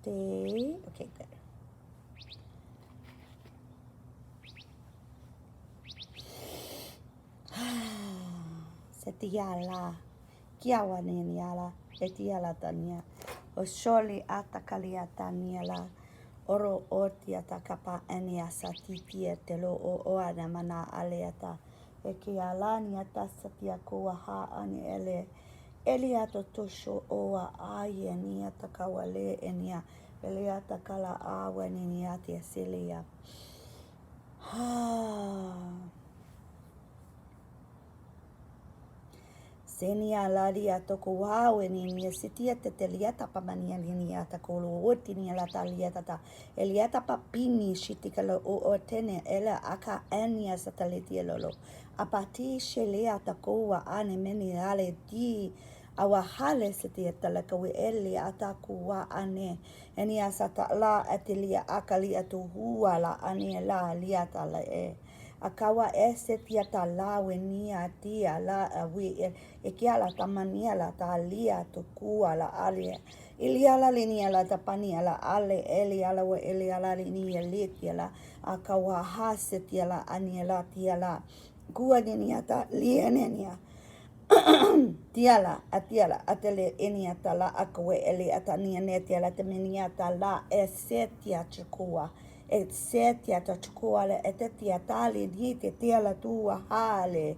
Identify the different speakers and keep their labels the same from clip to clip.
Speaker 1: stay. Okay, good. Setiala. Kiawa niala. Etiala tania. Osholi atakalia taniala. Oro otiata kapa enia satitia telo o oana mana aleata. Ekiala niata satia koaha ani ele. Eliato tosho oa aye niata kawale enia. Eliata kala awa niati asilia. Senia laria toko wau ni sitia teteliata pamania liniata kolo otini la taliata ta eliata papini shitikalo o tene ela aka enia satalitia lolo apati shelea takoa ane meni ale di awahale sitia talakawi eli atakuwa ane enia sata la atelia akali atuhua la ane la liata la akawa setia talawe nia tia la awi Ekia la tamania la talia tukua la alia. Iliala linia la tapania la ale eliala wa eliala linia litia la akawahasetia la aniela tia la. Gua ninia ta lienenia. Tiala atiala atele eniata la akawe eli atania netia la taminiata la esetia chukua. Esetia chukua le etetia tali dite tiala tua hale.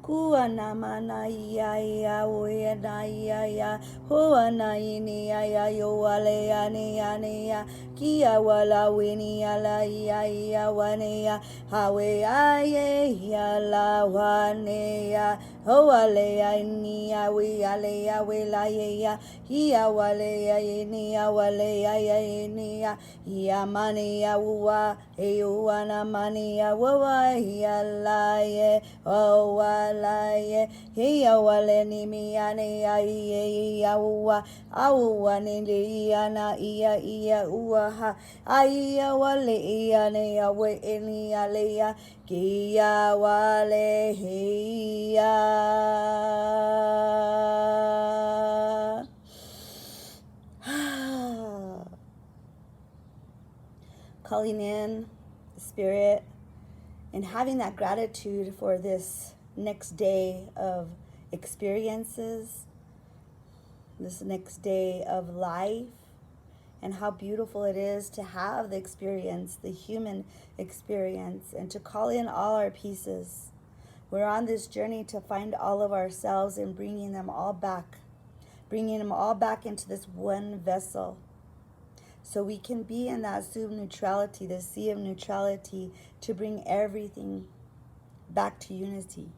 Speaker 1: Kua na mana ia oe na ia hoa na ini ia yo wale ane kia wala wini ala ia wane ya hawe aye ia la wane ya hoa le ya ini ya we ale ya we la ya ia wale ya ini ya wale ya ini ya ia mani ya uwa e uwa na mani ya wawa ia la ye owa Laye, hiya wale ni miane ya iya uwa, auwa ni liana iya uwa ha, iya wale iane ya we ini ya leya, kia wale hiya. Calling in the spirit and having that gratitude for this next day of experiences, this next day of life, and how beautiful it is to have the experience, the human experience, and to call in all our pieces. We're on this journey to find all of ourselves and bringing them all back into this one vessel, so we can be in that sea of neutrality, the sea of neutrality, to bring everything back to unity.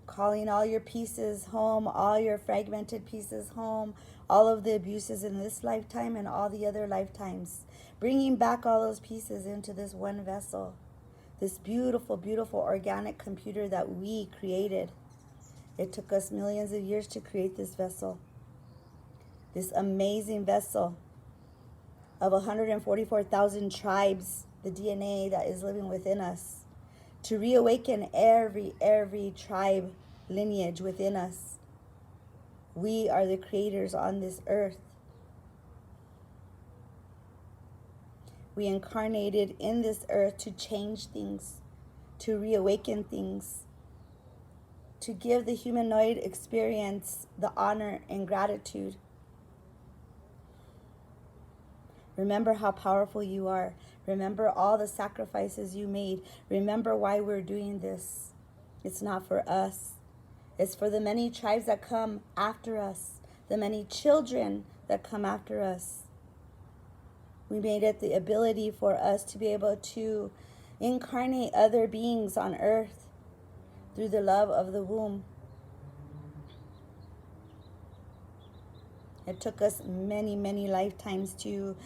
Speaker 1: Calling all your pieces home, all your fragmented pieces home, all of the abuses in this lifetime and all the other lifetimes. Bringing back all those pieces into this one vessel. This beautiful, beautiful organic computer that we created. It took us millions of years to create this vessel. This amazing vessel of 144,000 tribes, the DNA that is living within us. To reawaken every tribe lineage within us. We are the creators on this earth. We incarnated in this earth to change things, to reawaken things, to give the humanoid experience the honor and gratitude. Remember how powerful you are. Remember all the sacrifices you made. Remember why we're doing this. It's not for us. It's for the many tribes that come after us, the many children that come after us. We made it the ability for us to be able to incarnate other beings on earth through the love of the womb. It took us many, many lifetimes to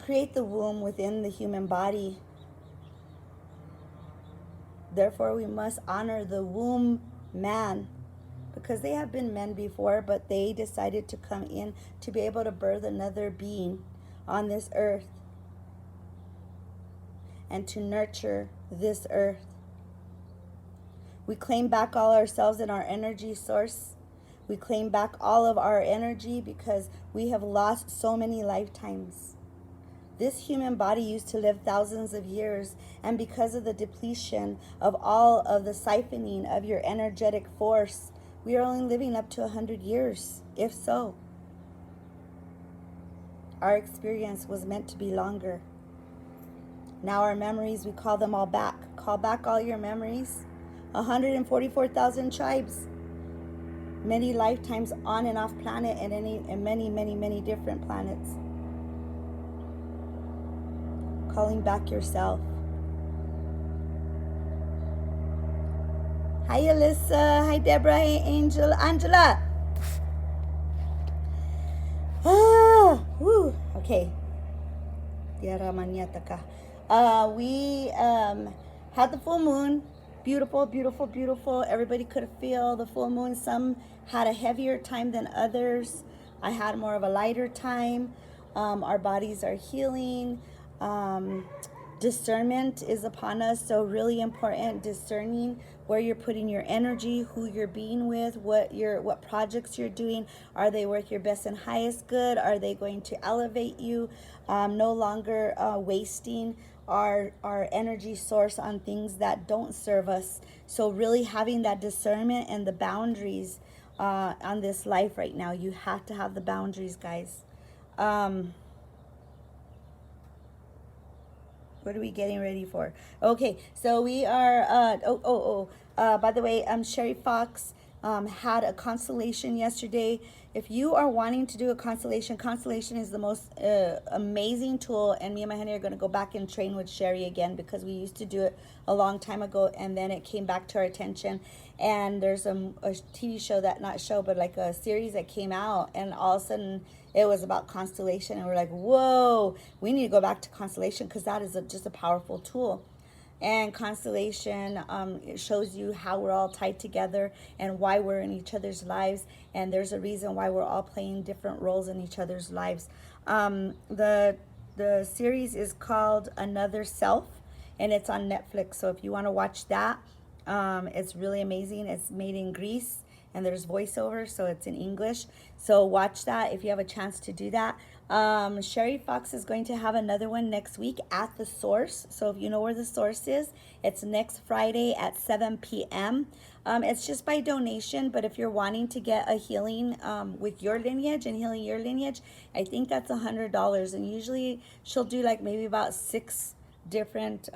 Speaker 1: create the womb within the human body. Therefore, we must honor the womb man, because they have been men before, but they decided to come in to be able to birth another being on this earth and to nurture this earth. We claim back all ourselves in our energy source. We claim back all of our energy because we have lost so many lifetimes. This human body used to live thousands of years, and because of the depletion of all of the siphoning of your energetic force, we are only living up to 100 years, if so. Our experience was meant to be longer. Now our memories, we call them all back. Call back all your memories. 144,000 tribes. Many lifetimes on and off planet, and many different planets. Calling back yourself. Hi Alyssa, hi Deborah, hey Angela. Woo, okay. We had the full moon. Beautiful, beautiful, beautiful. Everybody could feel the full moon. Some had a heavier time than others. I had more of a lighter time. Our bodies are healing. Discernment is upon us, so really important, discerning where you're putting your energy, who you're being with, what projects you're doing. Are they worth your best and highest good? Are they going to elevate you? No longer wasting our energy source on things that don't serve us. So really having that discernment and the boundaries on this life right now. You have to have the boundaries, guys. What are we getting ready for? Okay, so we are, by the way, Sherry Fox had a constellation yesterday. If you are wanting to do a constellation, constellation is the most amazing tool, and me and my honey are going to go back and train with Sherry again because we used to do it a long time ago, and then it came back to our attention. And there's a TV show that, not show, but like a series that came out, and all of a sudden it was about constellation, and we're like, whoa, we need to go back to constellation because that is just a powerful tool. And constellation, it shows you how we're all tied together and why we're in each other's lives. And there's a reason why we're all playing different roles in each other's lives. The series is called Another Self, and it's on Netflix. So if you want to watch that, it's really amazing. It's made in Greece, and there's voiceover, so it's in English. So watch that if you have a chance to do that. Sherry Fox is going to have another one next week at the Source. So if you know where the Source is, it's next Friday at 7 p.m. It's just by donation, but if you're wanting to get a healing with your lineage and healing your lineage, I think that's $100. And usually she'll do like maybe about 6 different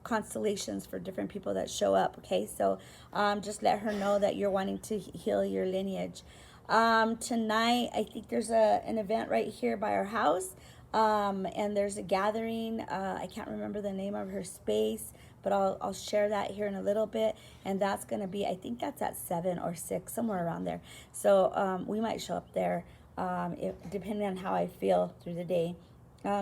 Speaker 1: constellations for different people that show up. Okay, so just let her know that you're wanting to heal your lineage. Tonight I think there's an event right here by our house, and there's a gathering. I can't remember the name of her space, but I'll share that here in a little bit, and that's gonna be, I think that's at 7 or 6, somewhere around there. So we might show up there, depending on how I feel through the day.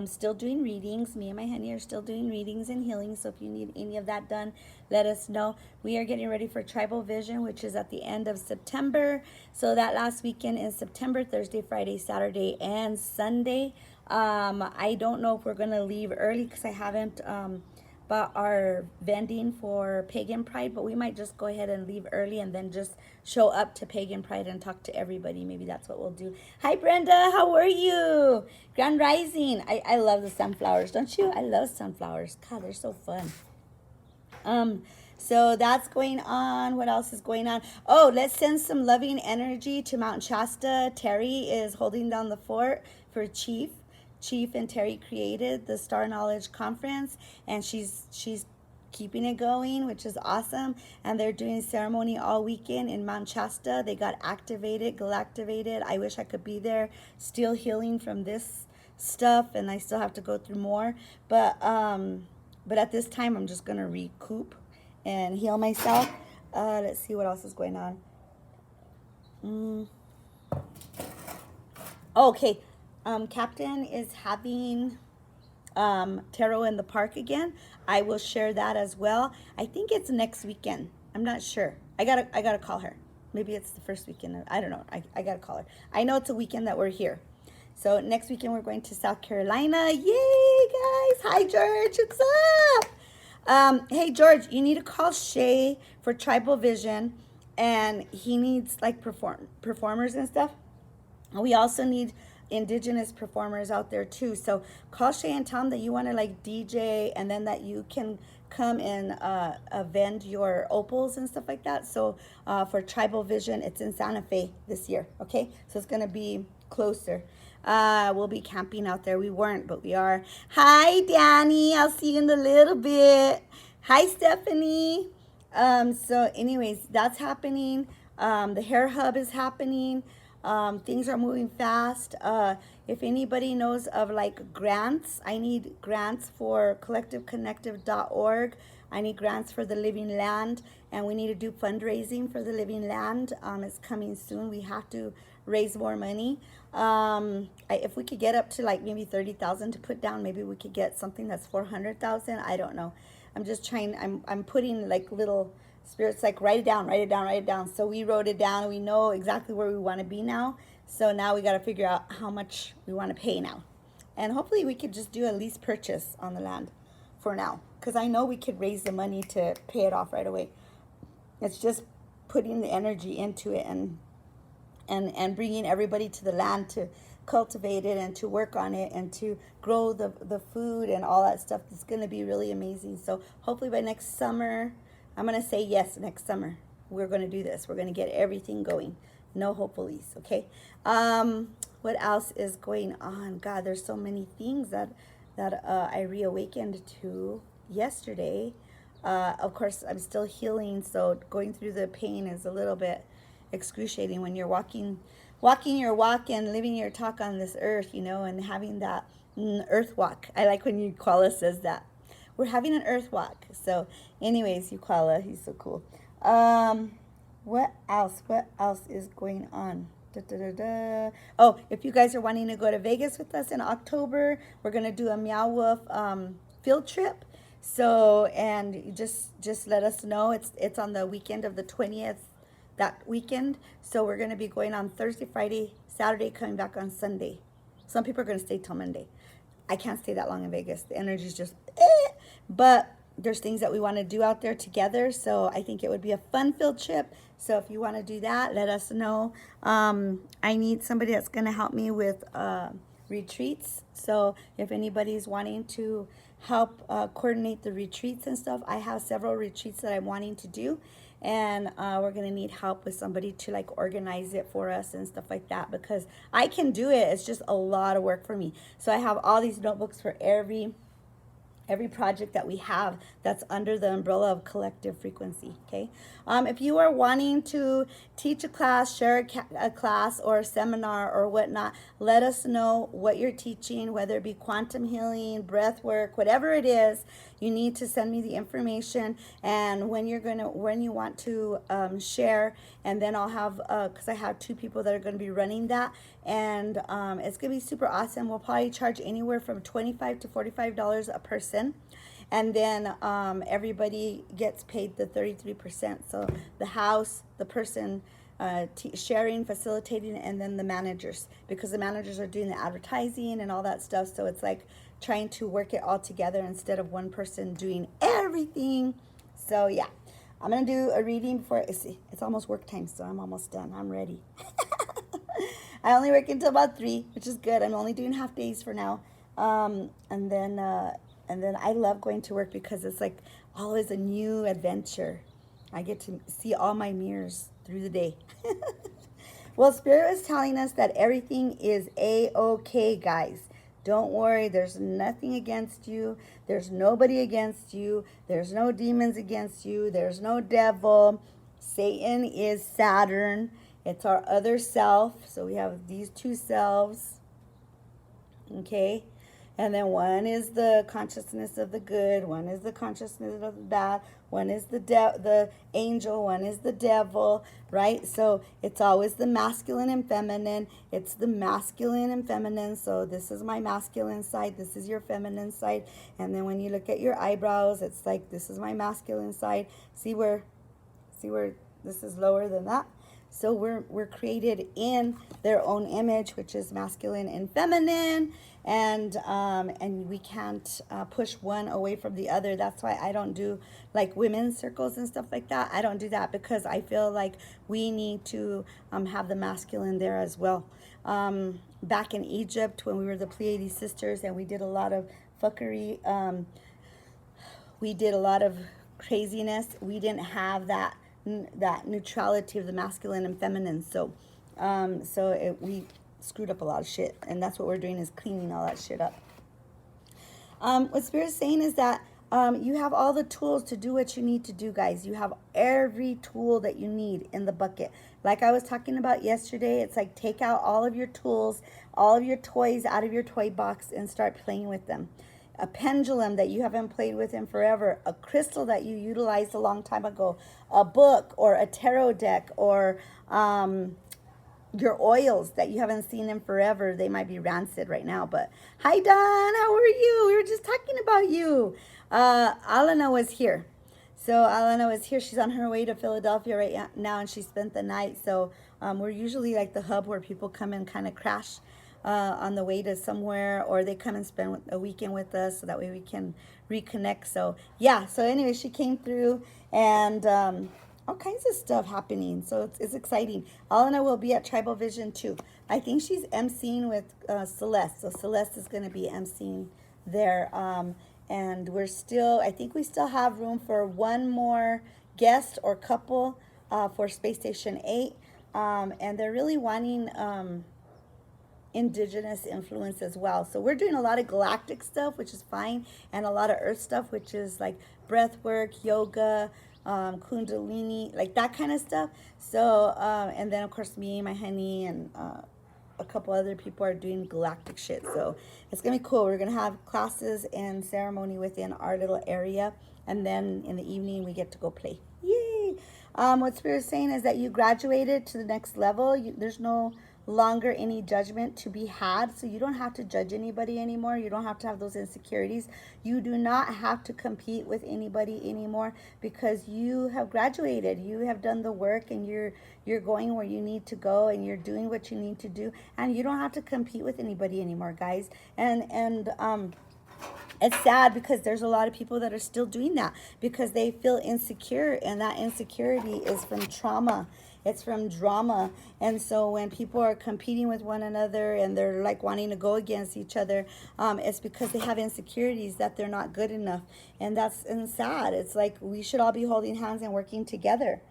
Speaker 1: Still doing readings. Me and my honey are still doing readings and healing. So if you need any of that done, let us know. We are getting ready for Tribal Vision, which is at the end of September. So that last weekend in September, Thursday, Friday, Saturday, and Sunday. I don't know if we're going to leave early because I haven't bought our vending for Pagan Pride, but we might just go ahead and leave early and then just show up to Pagan Pride and talk to everybody. Maybe that's what we'll do. Hi Brenda, how are you? Grand Rising. I love the sunflowers, don't you? I love sunflowers. God, they're so fun. So that's going on. What else is going on? Oh, let's send some loving energy to Mount Shasta. Terry is holding down the fort for Chief and Terry created the Star Knowledge Conference, and she's keeping it going, which is awesome. And they're doing ceremony all weekend in Mount Shasta. They got galactivated. I wish I could be there, still healing from this stuff, and I still have to go through more. But at this time, I'm just gonna recoup and heal myself. Let's see what else is going on. Okay. Captain is having tarot in the park again. I will share that as well. I think it's next weekend. I'm not sure. I gotta call her. Maybe it's the first weekend. I don't know. I gotta call her. I know it's a weekend that we're here. So next weekend we're going to South Carolina. Yay, guys! Hi, George. What's up? Hey George, you need to call Shay for Tribal Vision, and he needs like performers and stuff. We also need indigenous performers out there too. So call Shay and tell him that you want to like DJ, and then that you can come and vend your opals and stuff like that. So for Tribal Vision, it's in Santa Fe this year. Okay, so it's gonna be closer. We'll be camping out there. We weren't, but we are. Hi, Danny. I'll see you in a little bit. Hi, Stephanie. So, anyways, that's happening. The Hair Hub is happening. Things are moving fast. If anybody knows of like grants, I need grants for collectiveconnective.org. I need grants for the Living Land, and we need to do fundraising for the Living Land. It's coming soon. We have to raise more money. If we could get up to like maybe 30,000 to put down, maybe we could get something that's 400,000. I don't know. I'm just trying. I'm putting like little spirits like write it down, write it down, write it down. So we wrote it down. We know exactly where we want to be now. So now we got to figure out how much we want to pay now, and hopefully we could just do a lease purchase on the land for now, because I know we could raise the money to pay it off right away. It's just putting the energy into it and bringing everybody to the land to cultivate it and to work on it and to grow the food and all that stuff. It's going to be really amazing. So hopefully by next summer, I'm going to say yes, next summer we're going to do this. We're going to get everything going. No hopefullys, okay? What else is going on? God, there's so many things that I reawakened to yesterday. Of course, I'm still healing, so going through the pain is a little bit excruciating when you're walking your walk and living your talk on this earth, and having that earth walk. I like when Euquala says that. We're having an earth walk. So anyways, Euquala, he's so cool. What else is going on? Oh, if you guys are wanting to go to Vegas with us in October, we're going to do a Meow Wolf field trip. So, and just let us know. It's on the weekend of the 20th, that weekend. So we're going to be going on Thursday, Friday, Saturday, coming back on Sunday. Some people are going to stay till Monday. I can't stay that long in Vegas. The energy's just but there's things that we want to do out there together. So I think it would be a fun field trip. So if you want to do that, let us know. I need somebody that's going to help me with retreats. So if anybody's wanting to help coordinate the retreats and stuff, I have several retreats that I'm wanting to do, and we're gonna need help with somebody to like organize it for us and stuff like that, because I can do it, it's just a lot of work for me. So I have all these notebooks for every project that we have that's under the umbrella of collective frequency. Okay, if you are wanting to teach a class, share a class or a seminar or whatnot, let us know what you're teaching, whether it be quantum healing, breath work, whatever it is. You need to send me the information and when you want to share, and then I'll have because I have 2 people that are going to be running that, and it's going to be super awesome. We'll probably charge anywhere from $25 to $45 a person, and then everybody gets paid the 33%. So the house, the person sharing, facilitating, and then the managers, because the managers are doing the advertising and all that stuff. So it's like trying to work it all together instead of one person doing everything. So yeah, I'm gonna do a reading before it's almost work time, so I'm almost done. I'm ready. I only work until about 3, which is good. I'm only doing half days for now. And then I love going to work because it's like always a new adventure. I get to see all my mirrors through the day. Well, Spirit is telling us that everything is A-okay, guys. Don't worry, there's nothing against you. There's nobody against you. There's no demons against you. There's no devil. Satan is Saturn. It's our other self. So we have these 2 selves. Okay? And then one is the consciousness of the good, one is the consciousness of the bad, one is the angel, one is the devil, right? So it's always the masculine and feminine. It's the masculine and feminine. So this is my masculine side, this is your feminine side. And then when you look at your eyebrows, it's like this is my masculine side. See where this is lower than that? So we're created in their own image, which is masculine and feminine, and we can't push one away from the other. That's why I don't do like women's circles and stuff like that. I don't do that because I feel like we need to have the masculine there as well. Back in Egypt when we were the Pleiades sisters and we did a lot of fuckery, we did a lot of craziness. We didn't have that neutrality of the masculine and feminine. So we screwed up a lot of shit, and that's what we're doing, is cleaning all that shit up. What Spirit's saying is that you have all the tools to do what you need to do, guys. You have every tool that you need in the bucket. Like I was talking about yesterday, it's like take out all of your tools, all of your toys out of your toy box and start playing with them. A pendulum that you haven't played with in forever, a crystal that you utilized a long time ago, a book or a tarot deck, or your oils that you haven't seen in forever. They might be rancid right now, but hi Don, how are you? We were just talking about you. Alana was here. So Alana was here. She's on her way to Philadelphia right now, and she spent the night. So we're usually like the hub where people come and kind of crash on the way to somewhere, or they come and spend a weekend with us, so that way we can reconnect. So yeah, so anyway, she came through, and all kinds of stuff happening. So it's exciting. Alana will be at Tribal Vision too. I think she's emceeing with Celeste. So Celeste is going to be emceeing there. And I think we still have room for one more guest or couple for Space Station 8. And they're really wanting indigenous influence as well. So we're doing a lot of galactic stuff, which is fine, and a lot of earth stuff, which is like breath work, yoga, kundalini, like that kind of stuff. So and then of course me, my honey, and a couple other people are doing galactic shit. So it's gonna be cool. We're gonna have classes and ceremony within our little area, and then in the evening we get to go play. Yay! What Spirit's saying is that you graduated to the next level. There's no longer any judgment to be had, so you don't have to judge anybody anymore. You don't have to have those insecurities. You do not have to compete with anybody anymore, because you have graduated. You have done the work, and you're going where you need to go, and you're doing what you need to do, and you don't have to compete with anybody anymore, guys. And it's sad because there's a lot of people that are still doing that because they feel insecure, and that insecurity is from trauma. It's from drama. And so when people are competing with one another and they're like wanting to go against each other, it's because they have insecurities that they're not good enough. And that's sad. It's like we should all be holding hands and working together.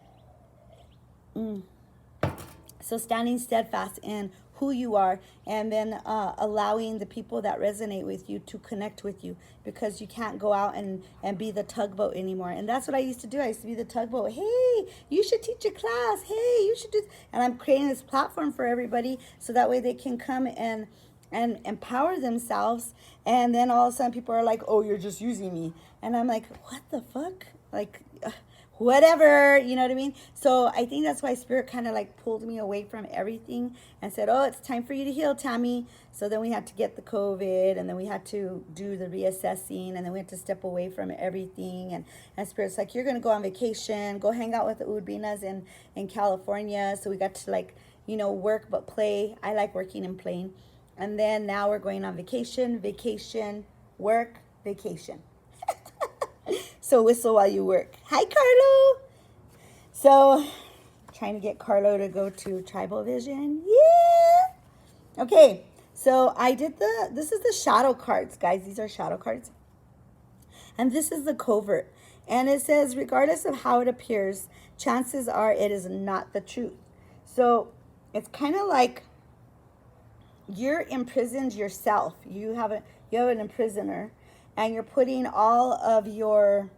Speaker 1: So standing steadfast in who you are, and then allowing the people that resonate with you to connect with you, because you can't go out and be the tugboat anymore. And that's what I used to do. I used to be the tugboat. Hey, you should teach a class. Hey, you should do. And I'm creating this platform for everybody so that way they can come and empower themselves. And then all of a sudden people are like, oh, you're just using me. And I'm like, what the fuck? Like, whatever, you know what I mean? So I think that's why Spirit kind of like pulled me away from everything and said, oh, it's time for you to heal, Tammy. So then we had to get the COVID, and then we had to do the reassessing, and then we had to step away from everything. And Spirit's like, you're going to go on vacation, go hang out with the Udbinas in California. So we got to like, you know, work but play. I like working and playing. And then now we're going on vacation, work, vacation. So whistle while you work. Hi, Carlo. So trying to get Carlo to go to Tribal Vision. Yeah. Okay. So I did this is the shadow cards, guys. These are shadow cards. And this is the covert. And it says, regardless of how it appears, chances are it is not the truth. So it's kind of like you're imprisoned yourself. You have an imprisoner, and you're putting all of your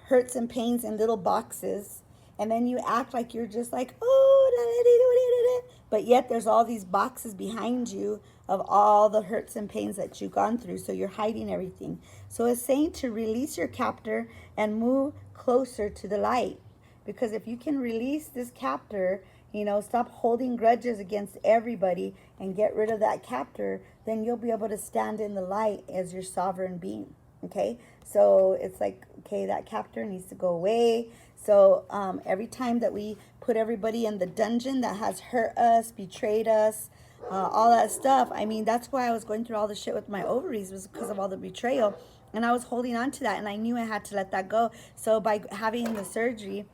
Speaker 1: hurts and pains in little boxes, and then you act like you're just like, oh, but yet there's all these boxes behind you of all the hurts and pains that you've gone through, so you're hiding everything. So it's saying to release your captor and move closer to the light, because if you can release this captor, you know, stop holding grudges against everybody and get rid of that captor, then you'll be able to stand in the light as your sovereign being. Okay, so it's like, okay, that captor needs to go away. So every time that we put everybody in the dungeon that has hurt us, betrayed us, all that stuff. I mean, that's why I was going through all the shit with my ovaries, was because of all the betrayal. And I was holding on to that, and I knew I had to let that go. So by having the surgery,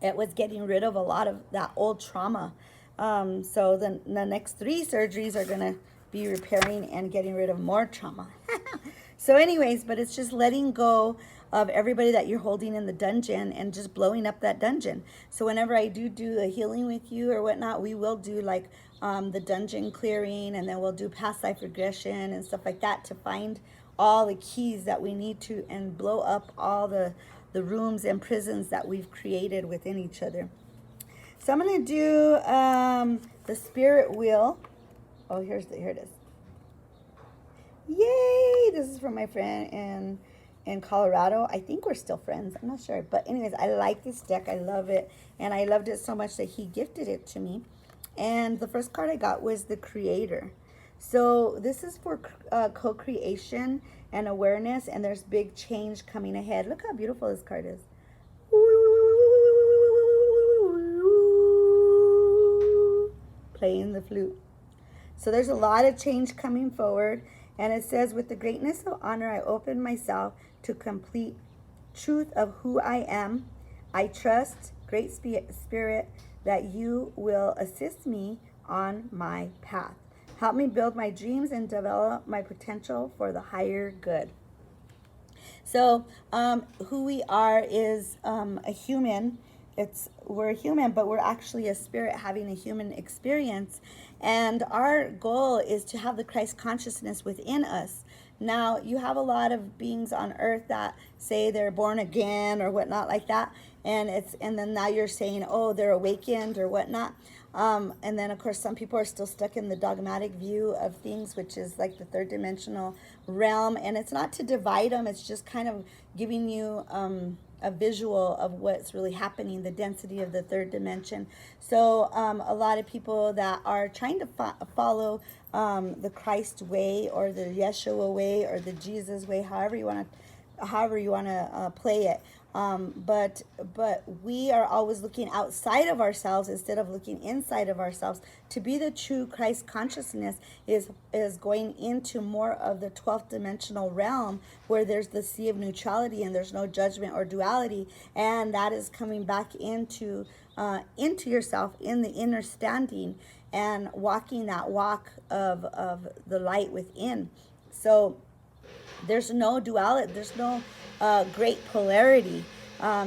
Speaker 1: it was getting rid of a lot of that old trauma. So the next 3 surgeries are going to be repairing and getting rid of more trauma. So anyways, but it's just letting go of everybody that you're holding in the dungeon and just blowing up that dungeon. So whenever I do a healing with you or whatnot, we will do like the dungeon clearing, and then we'll do past life regression and stuff like that to find all the keys that we need to and blow up all the rooms and prisons that we've created within each other. So I'm going to do the spirit wheel. Oh, here it is. Yay! This is from my friend in Colorado. I think we're still friends. I'm not sure. But anyways, I like this deck. I love it. And I loved it so much that he gifted it to me. And the first card I got was the Creator. So this is for co-creation and awareness, and there's big change coming ahead. Look how beautiful this card is. Playing the flute. So there's a lot of change coming forward, and it says, with the greatness of honor, I open myself to complete truth of who I am. I trust, Great Spirit, that you will assist me on my path. Help me build my dreams and develop my potential for the higher good. So who we are is a human. We're a human, but we're actually a spirit having a human experience. And our goal is to have the Christ consciousness within us. Now, you have a lot of beings on earth that say they're born again or whatnot like that. And then now you're saying, oh, they're awakened or whatnot. And then, of course, some people are still stuck in the dogmatic view of things, which is like the 3rd dimensional realm. And it's not to divide them. It's just kind of giving you a visual of what's really happening, the density of the 3rd dimension. So a lot of people that are trying to follow the Christ way or the Yeshua way or the Jesus way, however you want to play it. But we are always looking outside of ourselves instead of looking inside of ourselves. To be the true Christ consciousness is going into more of the 12th dimensional realm, where there's the sea of neutrality and there's no judgment or duality, and that is coming back into yourself in the inner standing and walking that walk of the light within. So there's no duality, there's no great polarity.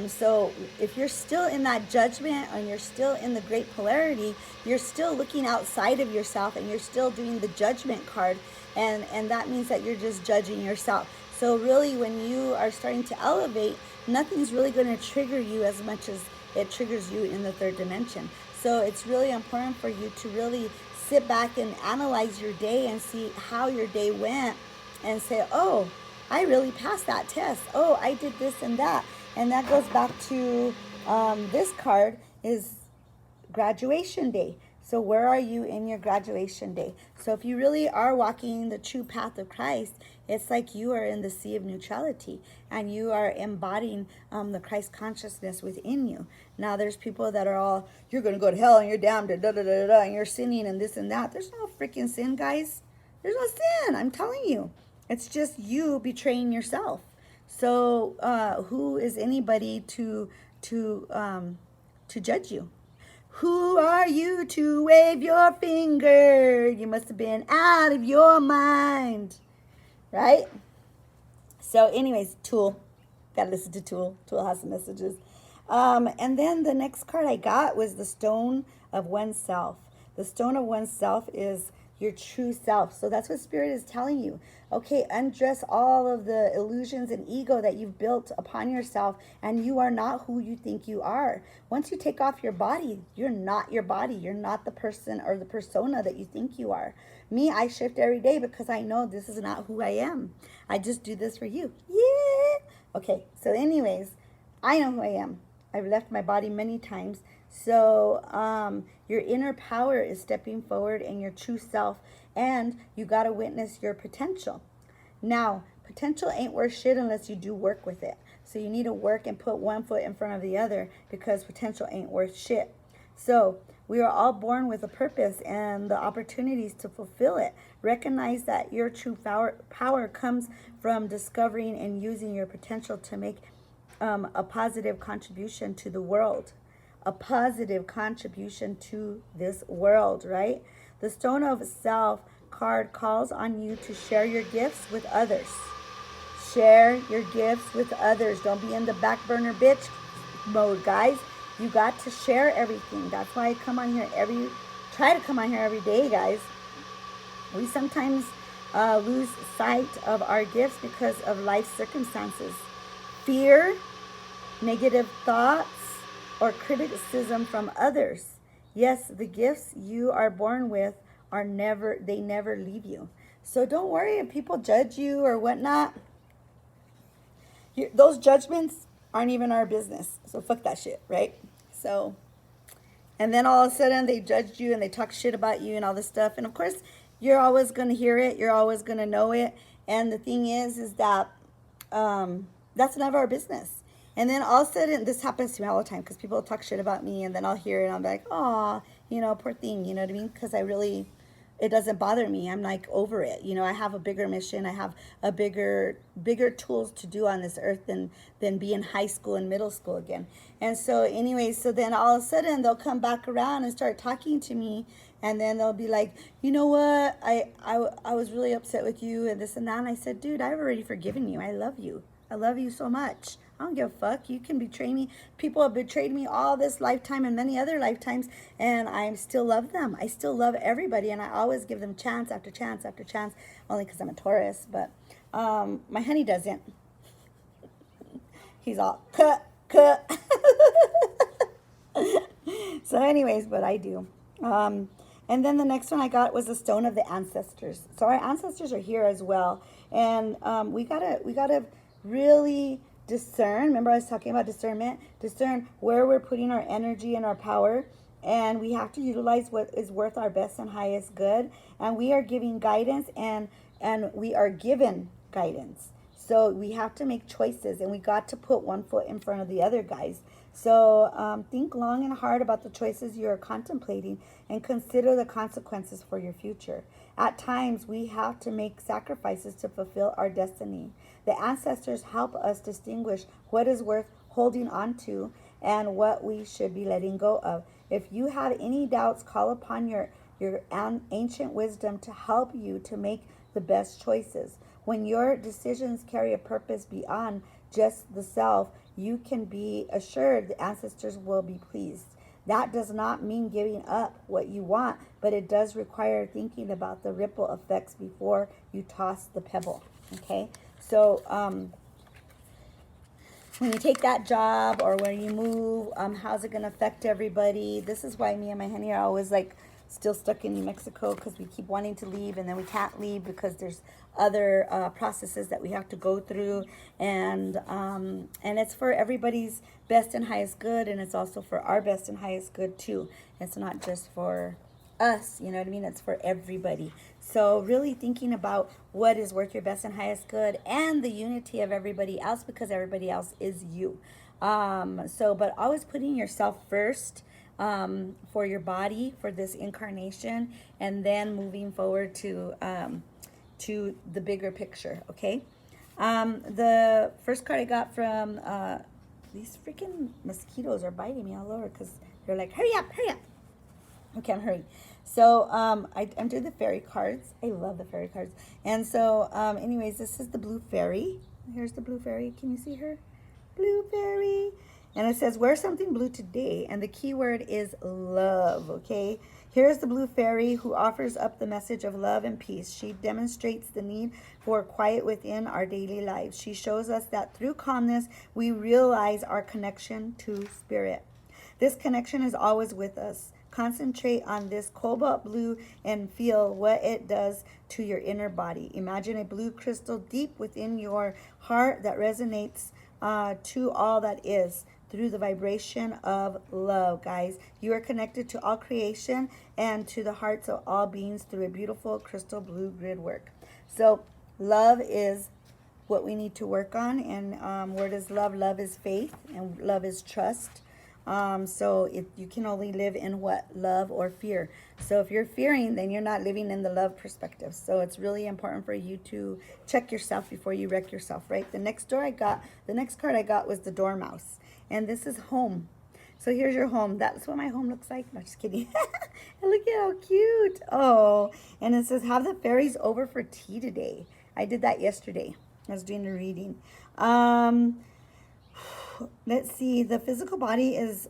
Speaker 1: So if you're still in that judgment and you're still in the great polarity, you're still looking outside of yourself and you're still doing the judgment card, and that means that you're just judging yourself. So really, when you are starting to elevate, nothing's really going to trigger you as much as it triggers you in the 3rd dimension. So it's really important for you to really sit back and analyze your day and see how your day went and say, oh, I really passed that test. Oh, I did this and that. And that goes back to this card is graduation day. So where are you in your graduation day? So if you really are walking the true path of Christ, it's like you are in the sea of neutrality and you are embodying the Christ consciousness within you. Now there's people that are all, you're going to go to hell and you're damned, da, da, da, da, da, and you're sinning and this and that. There's no freaking sin, guys. There's no sin. I'm telling you. It's just you betraying yourself. So who is anybody to judge you? Who are you to wave your finger? You must have been out of your mind, right? So anyways, Tool. Gotta listen to Tool. Tool has some messages. And then the next card I got was the Stone of Oneself. The Stone of Oneself is your true self. So that's what Spirit is telling you. Okay, undress all of the illusions and ego that you've built upon yourself, and you are not who you think you are. Once you take off your body, you're not your body. You're not the person or the persona that you think you are. Me, I shift every day because I know this is not who I am. I just do this for you. Yeah. Okay, so anyways, I know who I am. I've left my body many times. So your inner power is stepping forward in your true self, and you got to witness your potential. Now, potential ain't worth shit unless you do work with it. So you need to work and put one foot in front of the other, because potential ain't worth shit. So we are all born with a purpose and the opportunities to fulfill it. Recognize that your true power comes from discovering and using your potential to make a positive contribution to the world. A positive contribution to this world, right? The Stone of Self card calls on you to share your gifts with others. Share your gifts with others. Don't be in the back burner bitch mode, guys. You got to share everything. That's why I come on here try to come on here every day, guys. We sometimes lose sight of our gifts because of life circumstances. Fear, negative thoughts, or criticism from others. Yes, the gifts you are born with they never leave you. So don't worry if people judge you or whatnot. Those judgments aren't even our business. So fuck that shit, right? So, and then all of a sudden they judged you and they talk shit about you and all this stuff. And of course, you're always going to hear it. You're always going to know it. And the thing is that that's never our business. And then all of a sudden, this happens to me all the time because people talk shit about me and then I'll hear it and I'm like, oh, poor thing, you know what I mean? Because it doesn't bother me. I'm like over it. I have a bigger mission. I have a bigger tools to do on this earth than be in high school and middle school again. And so anyway, so then all of a sudden they'll come back around and start talking to me. And then they'll be like, you know what? I was really upset with you and this and that. And I said, dude, I've already forgiven you. I love you. I love you so much. I don't give a fuck. You can betray me. People have betrayed me all this lifetime and many other lifetimes, and I still love them. I still love everybody, and I always give them chance after chance after chance, only because I'm a Taurus. But my honey doesn't. He's all, cut. So anyways, but I do. And then the next one I got was the Stone of the Ancestors. So our ancestors are here as well, and we gotta really discern. Remember I was talking about discernment. Discern where we're putting our energy and our power, and we have to utilize what is worth our best and highest good. And we are giving guidance, and we are given guidance. So we have to make choices, and we got to put one foot in front of the other, guys. So think long and hard about the choices you are contemplating and consider the consequences for your future. At times, we have to make sacrifices to fulfill our destiny. The ancestors help us distinguish what is worth holding on to and what we should be letting go of. If you have any doubts, call upon your ancient wisdom to help you to make the best choices. When your decisions carry a purpose beyond just the self, you can be assured the ancestors will be pleased. That does not mean giving up what you want, but it does require thinking about the ripple effects before you toss the pebble. Okay? So when you take that job or when you move, how's it going to affect everybody? This is why me and my honey are always like still stuck in New Mexico, because we keep wanting to leave and then we can't leave because there's other processes that we have to go through, and it's for everybody's best and highest good, and it's also for our best and highest good too. It's not just for us, you know what I mean? It's for everybody. So really thinking about what is worth your best and highest good and the unity of everybody else, because everybody else is you. But always putting yourself first, for your body, for this incarnation, and then moving forward to the bigger picture, okay? The first card I got from, these freaking mosquitoes are biting me all over because they're like, hurry up. Okay, I'm hurrying. So I'm doing the fairy cards. I love the fairy cards. And so anyways, this is the blue fairy. Here's the blue fairy. Can you see her? Blue fairy. And it says, wear something blue today. And the key word is love, okay? Here's the blue fairy who offers up the message of love and peace. She demonstrates the need for quiet within our daily lives. She shows us that through calmness, we realize our connection to spirit. This connection is always with us. Concentrate on this cobalt blue and feel what it does to your inner body. Imagine a blue crystal deep within your heart that resonates to all that is through the vibration of love, guys. You are connected to all creation and to the hearts of all beings through a beautiful crystal blue grid work. So love is what we need to work on. And where does love? Love is faith, and love is trust. So you can only live in what? Love or fear. So if you're fearing, then you're not living in the love perspective. So it's really important for you to check yourself before you wreck yourself, right? The next card I got was the Dormouse. And this is home. So here's your home. That's what my home looks like. No, just kidding. And look at how cute. Oh, and it says, have the fairies over for tea today. I did that yesterday. I was doing a reading. Let's see. The physical body is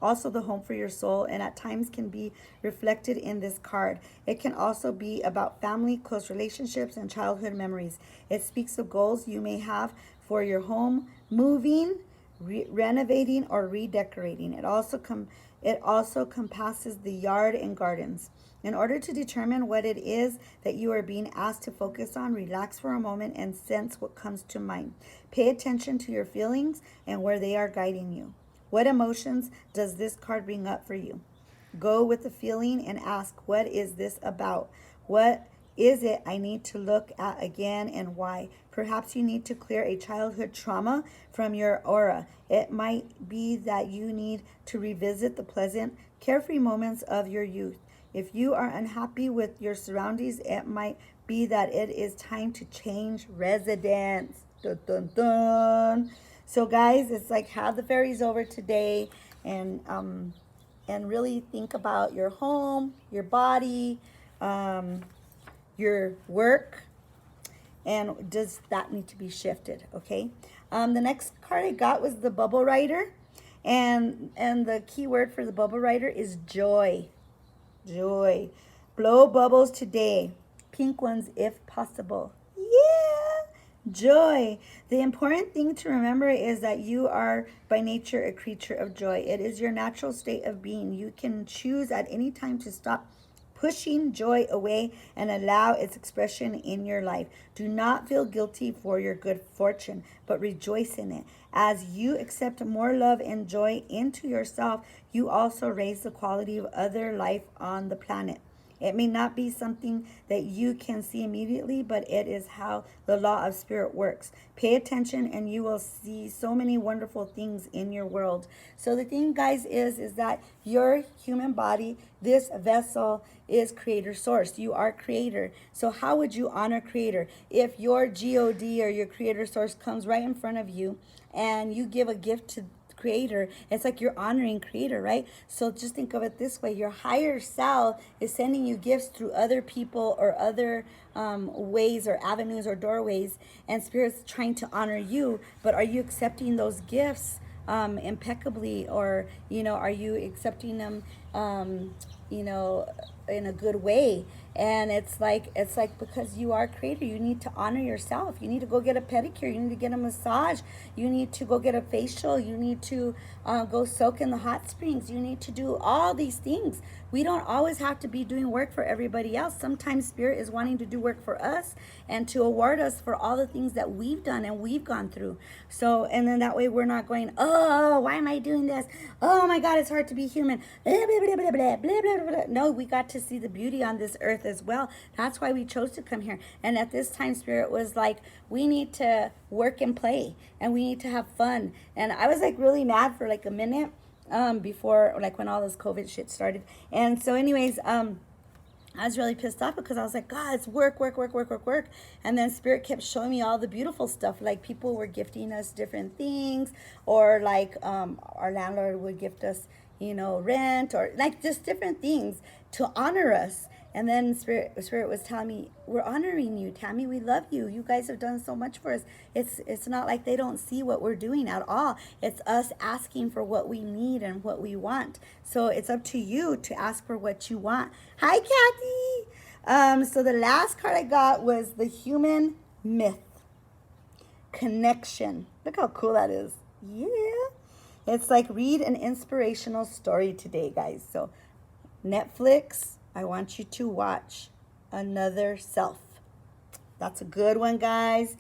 Speaker 1: also the home for your soul, and at times can be reflected in this card. It can also be about family, close relationships, and childhood memories. It speaks of goals you may have for your home, moving, renovating, or redecorating. It also compasses the yard and gardens. In order to determine what it is that you are being asked to focus on, relax for a moment and sense what comes to mind. Pay attention to your feelings and where they are guiding you. What emotions does this card bring up for you? Go with the feeling and ask, what is this about? What is it I need to look at again, and why? Perhaps you need to clear a childhood trauma from your aura. It might be that you need to revisit the pleasant, carefree moments of your youth. If you are unhappy with your surroundings, it might be that it is time to change residence. Dun, dun, dun. So guys, it's like, have the fairies over today, and really think about your home, your body, your work, and does that need to be shifted? Okay. The next card I got was the Bubble Rider, and the key word for the Bubble Rider is joy. Joy. Blow bubbles today. Pink ones if possible. Yeah. Joy. The important thing to remember is that you are by nature a creature of joy. It is your natural state of being. You can choose at any time to stop pushing joy away and allow its expression in your life. Do not feel guilty for your good fortune, but rejoice in it. As you accept more love and joy into yourself, you also raise the quality of other life on the planet. It may not be something that you can see immediately, but it is how the law of spirit works. Pay attention and you will see so many wonderful things in your world. So the thing, guys, is that your human body, this vessel, is creator source. You are creator. So how would you honor creator? If your God or your creator source comes right in front of you and you give a gift to creator, it's like you're honoring creator, right? So just think of it this way: your higher self is sending you gifts through other people or other ways or avenues or doorways, and spirit's trying to honor you. But are you accepting those gifts impeccably, or are you accepting them in a good way? And it's like because you are creator, you need to honor yourself. You need to go get a pedicure, you need to get a massage, you need to go get a facial, you need to go soak in the hot springs, you need to do all these things. We don't always have to be doing work for everybody else. Sometimes spirit is wanting to do work for us and to award us for all the things that we've done and we've gone through. So, and then that way we're not going, oh, why am I doing this? Oh my God, it's hard to be human. Blah, blah, blah, blah, blah, blah, blah, blah. No, we got to see the beauty on this earth as well. That's why we chose to come here. And at this time, spirit was like, we need to work and play, and we need to have fun. And I was like really mad for like a minute before, like when all this COVID shit started. And so anyways, I was really pissed off because I was like, God, it's work, work, work, work, work, work. And then spirit kept showing me all the beautiful stuff. Like people were gifting us different things, or like our landlord would gift us, rent, or like just different things to honor us. And then spirit was telling me, we're honoring you, Tammy. We love you. You guys have done so much for us. It's not like they don't see what we're doing at all. It's us asking for what we need and what we want. So it's up to you to ask for what you want. Hi, Kathy. So the last card I got was the human myth. Connection. Look how cool that is. Yeah. It's like, read an inspirational story today, guys. So Netflix, I want you to watch Another Self. That's a good one, guys.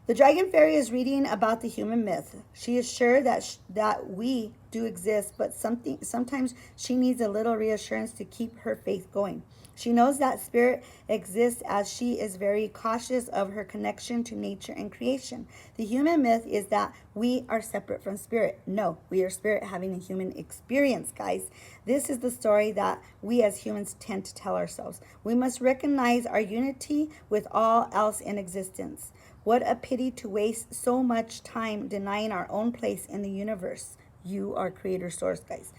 Speaker 1: The Dragon Fairy is reading about the human myth. She is sure that we do exist, but sometimes she needs a little reassurance to keep her faith going. She knows that spirit exists as she is very cautious of her connection to nature and creation. The human myth is that we are separate from spirit. No, we are spirit having a human experience, guys. This is the story that we as humans tend to tell ourselves. We must recognize our unity with all else in existence. What a pity to waste so much time denying our own place in the universe. You are creator source, guys.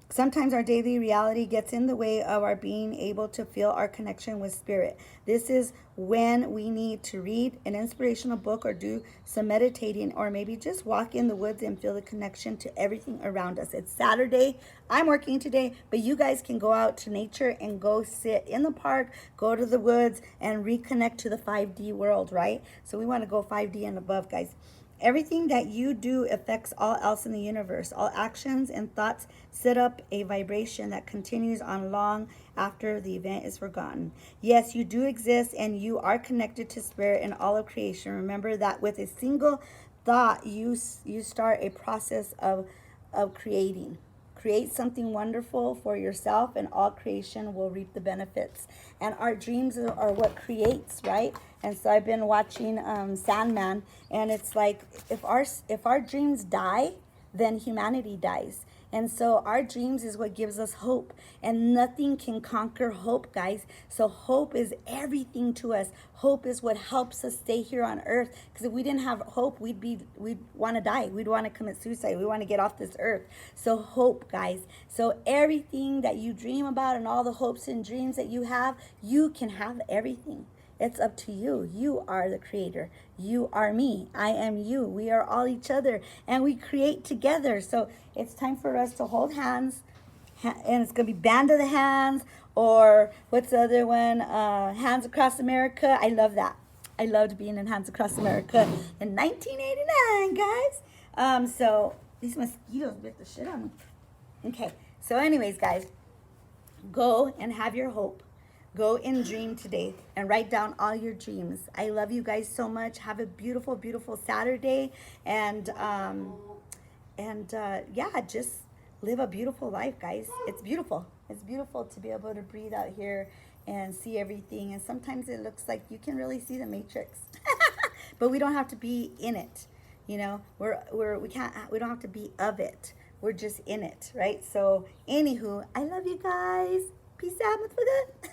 Speaker 1: Sometimes our daily reality gets in the way of our being able to feel our connection with spirit. This is when we need to read an inspirational book or do some meditating or maybe just walk in the woods and feel the connection to everything around us. It's Saturday. I'm working today, but you guys can go out to nature and go sit in the park, go to the woods and reconnect to the 5D world, right? So we want to go 5D and above, guys. Everything that you do affects all else in the universe. All actions and thoughts set up a vibration that continues on long after the event is forgotten. Yes, you do exist and you are connected to spirit and all of creation. Remember that with a single thought, you start a process of creating. Create something wonderful for yourself, and all creation will reap the benefits. And our dreams are what creates, right? And so I've been watching Sandman, and it's like if our dreams die, then humanity dies. And so our dreams is what gives us hope, and nothing can conquer hope, guys. So hope is everything to us. Hope is what helps us stay here on earth, because if we didn't have hope, we'd want to die. We'd want to commit suicide. We want to get off this earth. So hope, guys. So everything that you dream about and all the hopes and dreams that you have, you can have everything. It's up to you. You are the creator. You are me. I am you. We are all each other, and we create together. So it's time for us to hold hands, and it's going to be Band of the Hands, or what's the other one? Hands Across America. I love that. I loved being in Hands Across America in 1989, guys. So these mosquitoes bit the shit out of me. Okay. So anyways, guys, go and have your hope. Go and dream today and write down all your dreams. I love you guys so much. Have a beautiful, beautiful Saturday. And yeah, just live a beautiful life, guys. It's beautiful. It's beautiful to be able to breathe out here and see everything. And sometimes it looks like you can really see the matrix. But we don't have to be in it. You know, we don't have to be of it. We're just in it, right? So anywho, I love you guys. Peace out, motherfucker.